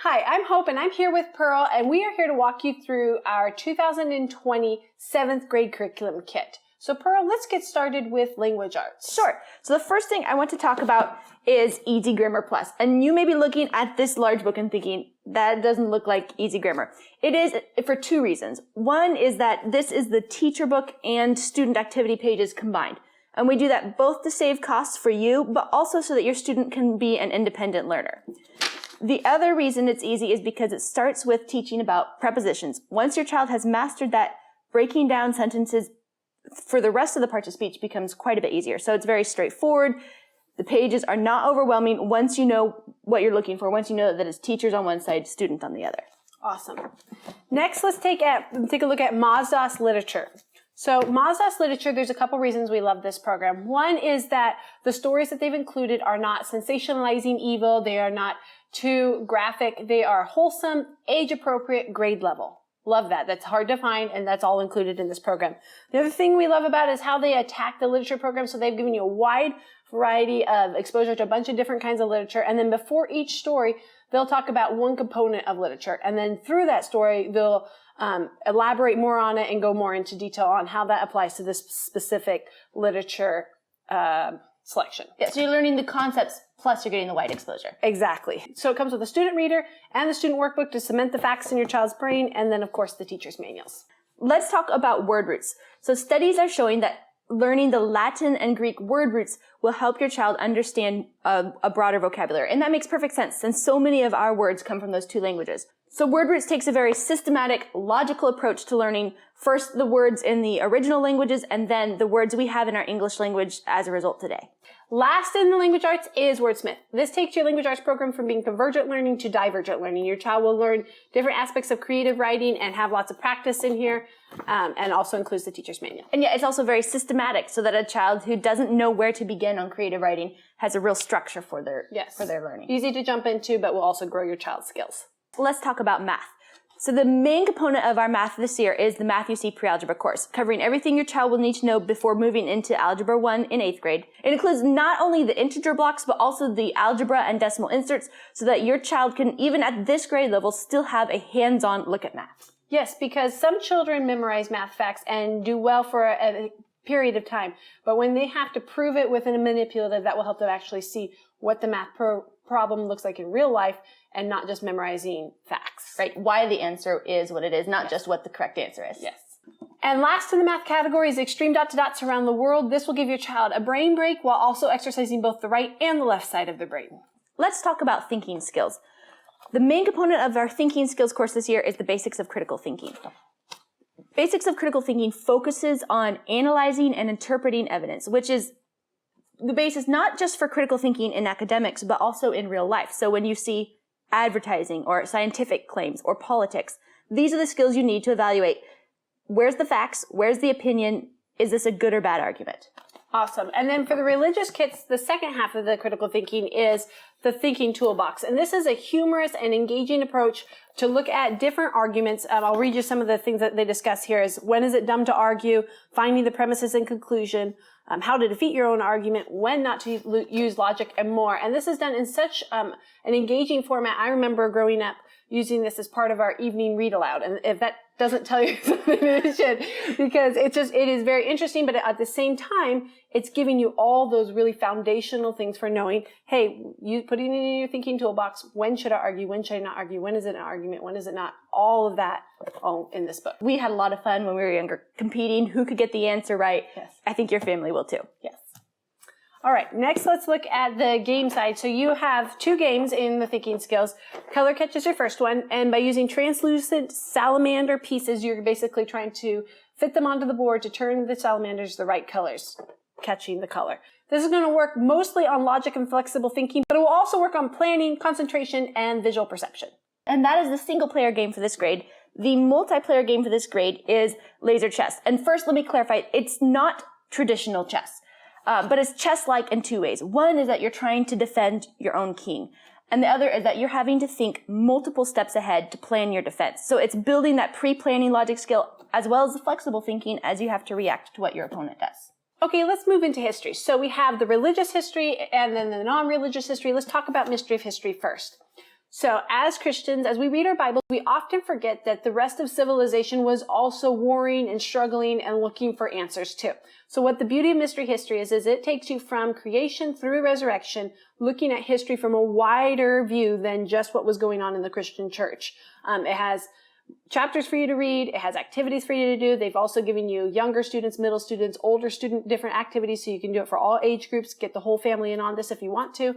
Hi, I'm Hope and I'm here with Pearl, and we are here to walk you through our 2020 7th grade curriculum kit. So Pearl, let's get started with language arts. Sure. So the first thing I want to talk about is Easy Grammar Plus. And you may be looking at this large book and thinking, that doesn't look like Easy Grammar. It is for two reasons. One is that this is the teacher book and student activity pages combined. And we do that both to save costs for you, but also so that your student can be an independent learner. The other reason it's easy is because it starts with teaching about prepositions. Once your child has mastered that, breaking down sentences for the rest of the parts of speech becomes quite a bit easier. So it's very straightforward. The pages are not overwhelming once you know what you're looking for, once you know that it's teachers on one side, student on the other. Awesome. Next, let's take a look at Mazda's literature. So Mazda's literature, there's a couple reasons we love this program. One is that the stories that they've included are not sensationalizing evil. They are not too graphic. They are wholesome, age-appropriate, grade level. Love that. That's hard to find, and that's all included in this program. The other thing we love about it is how they attack the literature program. So they've given you a wide variety of exposure to a bunch of different kinds of literature. And then before each story, they'll talk about one component of literature. And then through that story, they'll elaborate more on it and go more into detail on how that applies to this specific literature selection. Yeah, so you're learning the concepts, plus you're getting the wide exposure. Exactly. So it comes with a student reader and the student workbook to cement the facts in your child's brain, and then, of course, the teacher's manuals. Let's talk about word roots. So studies are showing that learning the Latin and Greek word roots will help your child understand a broader vocabulary. And that makes perfect sense, since so many of our words come from those two languages. So word roots takes a very systematic, logical approach to learning first the words in the original languages and then the words we have in our English language as a result today. Last in the language arts is Wordsmith. This takes your language arts program from being convergent learning to divergent learning. Your child will learn different aspects of creative writing and have lots of practice in here, and also includes the teacher's manual. And yeah, it's also very systematic, so that a child who doesn't know where to begin on creative writing has a real structure for their learning. Easy to jump into, but will also grow your child's skills. Let's talk about math. So the main component of our math this year is the Math You See Pre-Algebra course, covering everything your child will need to know before moving into Algebra 1 in 8th grade. It includes not only the integer blocks, but also the algebra and decimal inserts, so that your child can, even at this grade level, still have a hands-on look at math. Yes, because some children memorize math facts and do well for a period of time, but when they have to prove it with a manipulative, that will help them actually see what the math problem looks like in real life and not just memorizing facts. Right? Why the answer is what it is, not just what the correct answer is. Yes. And last in the math category is extreme dot-to-dots around the world. This will give your child a brain break while also exercising both the right and the left side of the brain. Let's talk about thinking skills. The main component of our thinking skills course this year is the basics of critical thinking. Basics of critical thinking focuses on analyzing and interpreting evidence, which is the basis not just for critical thinking in academics, but also in real life. So when you see advertising or scientific claims or politics, these are the skills you need to evaluate where's the facts, where's the opinion, is this a good or bad argument? Awesome. And then for the religious kits, the second half of the critical thinking is the Thinking Toolbox. And this is a humorous and engaging approach to look at different arguments. I'll read you some of the things that they discuss here is when is it dumb to argue, finding the premises and conclusion, how to defeat your own argument, when not to use logic, and more. And this is done in such an engaging format. I remember growing up using this as part of our evening read aloud. And if that doesn't tell you something, it should, because it is very interesting, but at the same time, it's giving you all those really foundational things for knowing, hey, you putting it in your thinking toolbox, when should I argue, when should I not argue, when is it an argument, when is it not, all of that in this book. We had a lot of fun when we were younger, competing, who could get the answer right. Yes. I think your family will too. Yes. All right, next let's look at the game side. So you have two games in the thinking skills. Color Catch is your first one, and by using translucent salamander pieces, you're basically trying to fit them onto the board to turn the salamanders the right colors, catching the color. This is going to work mostly on logic and flexible thinking, but it will also work on planning, concentration, and visual perception. And that is the single-player game for this grade. The multiplayer game for this grade is laser chess. And first, let me clarify, it's not traditional chess. But it's chess-like in two ways. One is that you're trying to defend your own king. And the other is that you're having to think multiple steps ahead to plan your defense. So it's building that pre-planning logic skill as well as the flexible thinking as you have to react to what your opponent does. Okay, let's move into history. So we have the religious history and then the non-religious history. Let's talk about mystery of history first. So as Christians, as we read our Bible, we often forget that the rest of civilization was also warring and struggling and looking for answers too. So what the beauty of mystery history is it takes you from creation through resurrection, looking at history from a wider view than just what was going on in the Christian church. It has chapters for you to read. It has activities for you to do. They've also given you younger students, middle students, older student, different activities so you can do it for all age groups. Get the whole family in on this if you want to.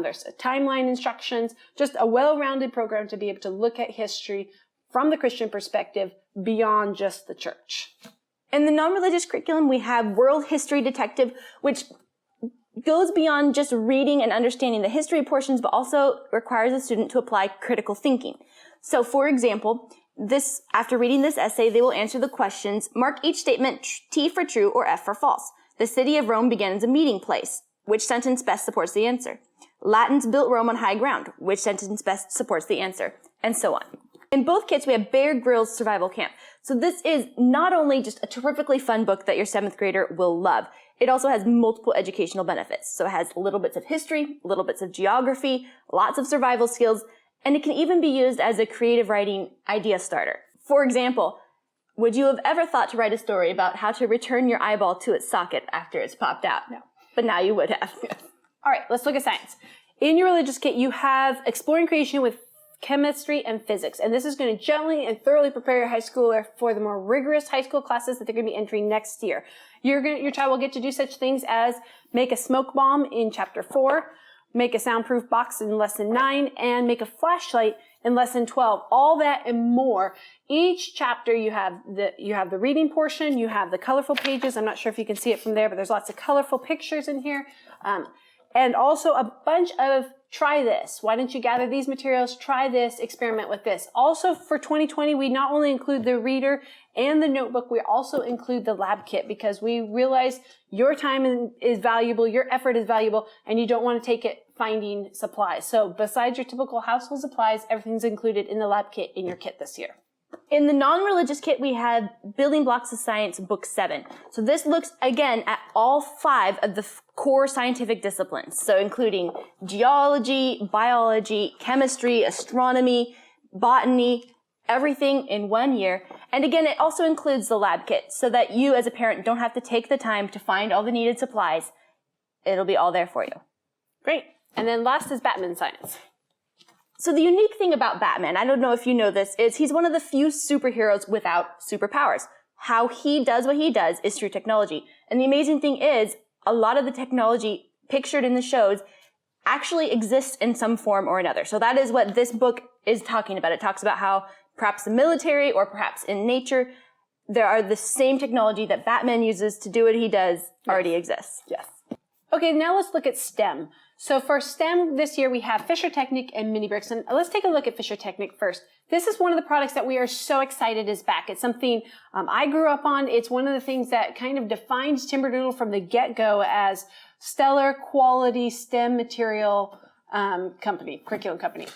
There's timeline instructions, just a well-rounded program to be able to look at history from the Christian perspective beyond just the church. In the non-religious curriculum, we have World History Detective, which goes beyond just reading and understanding the history portions, but also requires a student to apply critical thinking. So, for example, after reading this essay, they will answer the questions, mark each statement T for true or F for false. The city of Rome began as a meeting place. Which sentence best supports the answer? Latins built Rome on high ground. Which sentence best supports the answer? And so on. In both kits, we have Bear Grylls Survival Camp. So this is not only just a terrifically fun book that your 7th grader will love, it also has multiple educational benefits. So it has little bits of history, little bits of geography, lots of survival skills, and it can even be used as a creative writing idea starter. For example, would you have ever thought to write a story about how to return your eyeball to its socket after it's popped out? No. But now you would have. All right, let's look at science. In your religious kit, you have Exploring Creation with Chemistry and Physics. And this is going to gently and thoroughly prepare your high schooler for the more rigorous high school classes that they're going to be entering next year. Your child will get to do such things as make a smoke bomb in chapter 4, make a soundproof box in lesson 9, and make a flashlight in lesson 12. All that and more. Each chapter you have the reading portion, you have the colorful pages. I'm not sure if you can see it from there, but there's lots of colorful pictures in here. And also a bunch of try this. Why don't you gather these materials? Try this, experiment with this. Also for 2020, we not only include the reader and the notebook, we also include the lab kit because we realize your time is valuable, your effort is valuable, and you don't want to take it finding supplies. So besides your typical household supplies, everything's included in the lab kit in your kit this year. In the non-religious kit, we have Building Blocks of Science, Book 7. So this looks, again, at all 5 of the core scientific disciplines. So including geology, biology, chemistry, astronomy, botany, everything in 1 year. And again, it also includes the lab kit so that you as a parent don't have to take the time to find all the needed supplies. It'll be all there for you. Great. And then last is Batman Science. So the unique thing about Batman, I don't know if you know this, is he's one of the few superheroes without superpowers. How he does what he does is through technology. And the amazing thing is, a lot of the technology pictured in the shows actually exists in some form or another. So that is what this book is talking about. It talks about how perhaps the military or perhaps in nature, there are the same technology that Batman uses to do what he does already exists. Yes. Okay, now let's look at STEM. So for STEM this year, we have Fisher Technic and Mini Bricks. And let's take a look at Fisher Technic first. This is one of the products that we are so excited is back. It's something I grew up on. It's one of the things that kind of defines Timberdoodle from the get-go as stellar quality STEM material curriculum company.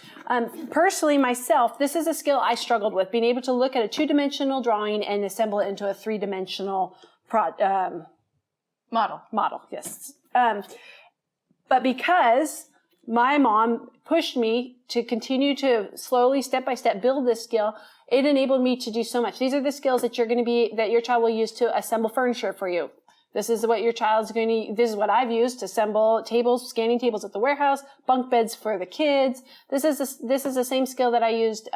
Personally, myself, this is a skill I struggled with, being able to look at a 2-dimensional drawing and assemble it into a 3-dimensional model. Yes. But because my mom pushed me to continue to slowly, step by step, build this skill, it enabled me to do so much. These are the skills that that your child will use to assemble furniture for you. This is what your child's this is what I've used to assemble tables, scanning tables at the warehouse, bunk beds for the kids. This is the same skill that I used,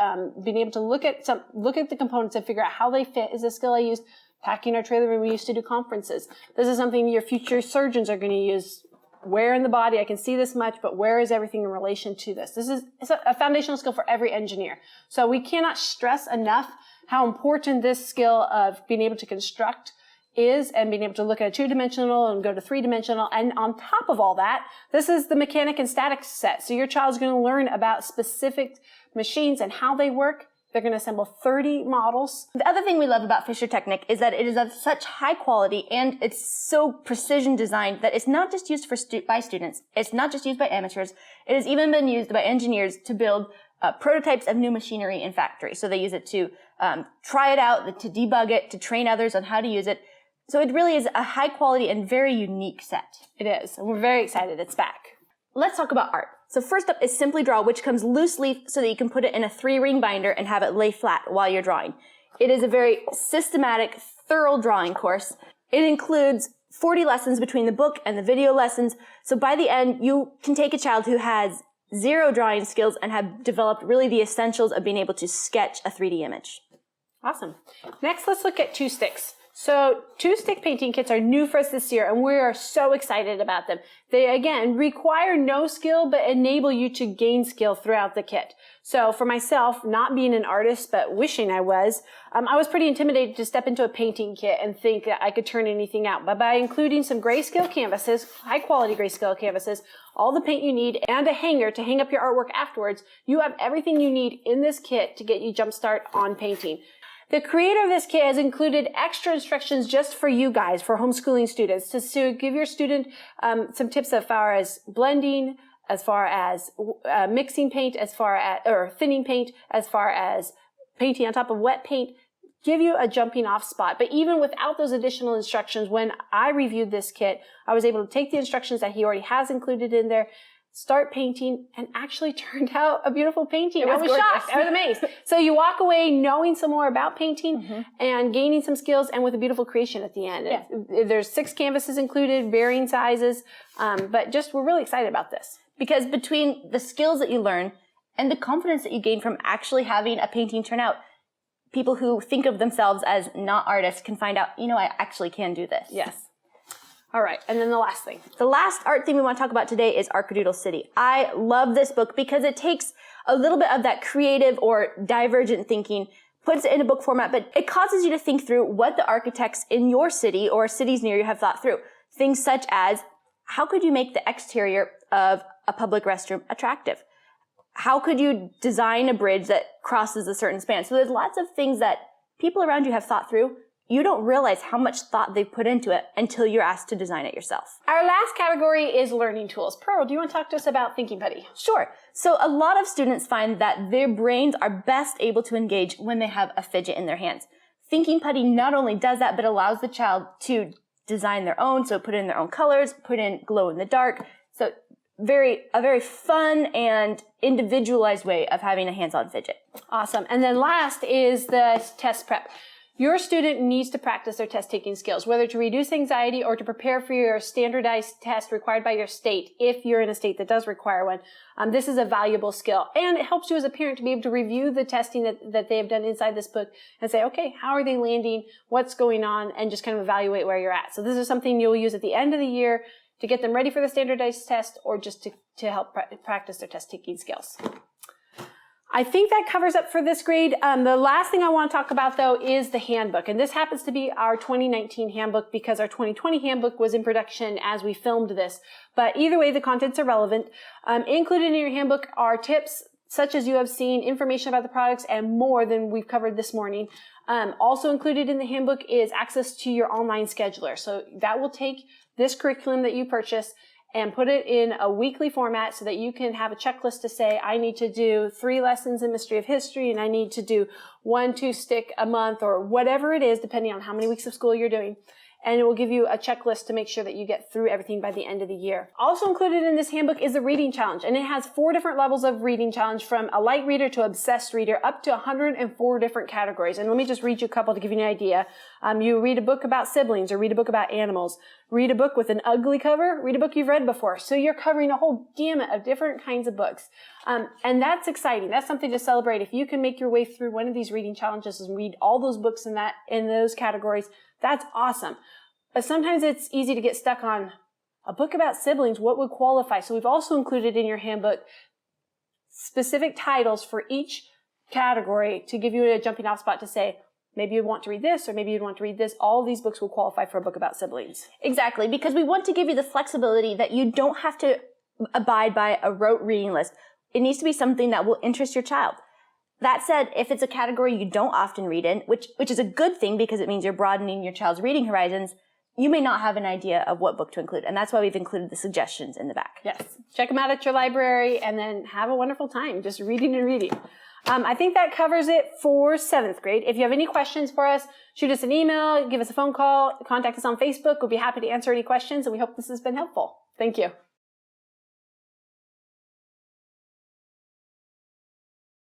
being able to look at the components and figure out how they fit is a skill I used packing our trailer when we used to do conferences. This is something your future surgeons are going to use. Where in the body, I can see this much, but where is everything in relation to this? It's a foundational skill for every engineer. So we cannot stress enough how important this skill of being able to construct is and being able to look at a 2-dimensional and go to 3-dimensional. And on top of all that, this is the mechanic and statics set. So your child's going to learn about specific machines and how they work. They're going to assemble 30 models. The other thing we love about Fisher Technic is that it is of such high quality and it's so precision designed that it's not just used by students. It's not just used by amateurs. It has even been used by engineers to build prototypes of new machinery in factories. So they use it to try it out, to debug it, to train others on how to use it. So it really is a high quality and very unique set. It is. And we're very excited it's back. Let's talk about art. So first up is Simply Draw, which comes loose leaf so that you can put it in a 3-ring binder and have it lay flat while you're drawing. It is a very systematic, thorough drawing course. It includes 40 lessons between the book and the video lessons. So by the end, you can take a child who has 0 drawing skills and have developed really the essentials of being able to sketch a 3D image. Awesome. Next, let's look at 2-sticks. So 2-stick painting kits are new for us this year, and we are so excited about them. They, again, require no skill, but enable you to gain skill throughout the kit. So for myself, not being an artist, but wishing I was pretty intimidated to step into a painting kit and think that I could turn anything out. But by including some grayscale canvases, high quality grayscale canvases, all the paint you need, and a hanger to hang up your artwork afterwards, you have everything you need in this kit to get you jumpstart on painting. The creator of this kit has included extra instructions just for you guys, for homeschooling students, to give your student some tips as far as blending, as far as mixing paint, or thinning paint, as far as painting on top of wet paint, give you a jumping off spot. But even without those additional instructions, when I reviewed this kit, I was able to take the instructions that he already has included in there, start painting, and actually turned out a beautiful painting. I was shocked. I was amazed. So you walk away knowing some more about painting and gaining some skills, and with a beautiful creation at the end. Yeah. There's 6 canvases included, varying sizes, but we're really excited about this. Because between the skills that you learn and the confidence that you gain from actually having a painting turn out, people who think of themselves as not artists can find out, I actually can do this. Yes. All right, and then the last thing. The last art thing we want to talk about today is Arca City. I love this book because it takes a little bit of that creative or divergent thinking, puts it in a book format, but it causes you to think through what the architects in your city or cities near you have thought through. Things such as, how could you make the exterior of a public restroom attractive? How could you design a bridge that crosses a certain span? So there's lots of things that people around you have thought through. You don't realize how much thought they've put into it until you're asked to design it yourself. Our last category is learning tools. Pearl, do you want to talk to us about Thinking Putty? Sure. So a lot of students find that their brains are best able to engage when they have a fidget in their hands. Thinking Putty not only does that, but allows the child to design their own, so put in their own colors, put in glow in the dark. So a very fun and individualized way of having a hands-on fidget. Awesome. And then last is the test prep. Your student needs to practice their test-taking skills, whether to reduce anxiety or to prepare for your standardized test required by your state, if you're in a state that does require one. This is a valuable skill, and it helps you as a parent to be able to review the testing that they have done inside this book and say, okay, how are they landing, what's going on, and just kind of evaluate where you're at. So this is something you'll use at the end of the year to get them ready for the standardized test, or just to help practice their test-taking skills. I think that covers up for this grade. The last thing I want to talk about, though, is the handbook. And this happens to be our 2019 handbook because our 2020 handbook was in production as we filmed this. But either way, the contents are relevant. Included in your handbook are tips such as you have seen, information about the products, and more than we've covered this morning. Also included in the handbook is access to your online scheduler. So that will take this curriculum that you purchase and put it in a weekly format so that you can have a checklist to say, I need to do 3 lessons in Mystery of History, and I need to do 1 2-stick a month, or whatever it is, depending on how many weeks of school you're doing. And it will give you a checklist to make sure that you get through everything by the end of the year. Also included in this handbook is the reading challenge, and it has 4 different levels of reading challenge, from a light reader to obsessed reader, up to 104 different categories. And let me just read you a couple to give you an idea. You read a book about siblings, or read a book about animals. Read a book with an ugly cover, read a book you've read before. So you're covering a whole gamut of different kinds of books. And that's exciting. That's something to celebrate. If you can make your way through one of these reading challenges and read all those books in those categories, that's awesome. But sometimes it's easy to get stuck on a book about siblings. What would qualify? So we've also included in your handbook specific titles for each category to give you a jumping off spot to say, maybe you'd want to read this, or maybe you'd want to read this. All these books will qualify for a book about siblings. Exactly, because we want to give you the flexibility that you don't have to abide by a rote reading list. It needs to be something that will interest your child. That said, if it's a category you don't often read in, which is a good thing because it means you're broadening your child's reading horizons, you may not have an idea of what book to include. And that's why we've included the suggestions in the back. Yes. Check them out at your library and then have a wonderful time just reading and reading. I think that covers it for 7th grade. If you have any questions for us, shoot us an email, give us a phone call, contact us on Facebook. We'll be happy to answer any questions, and we hope this has been helpful. Thank you.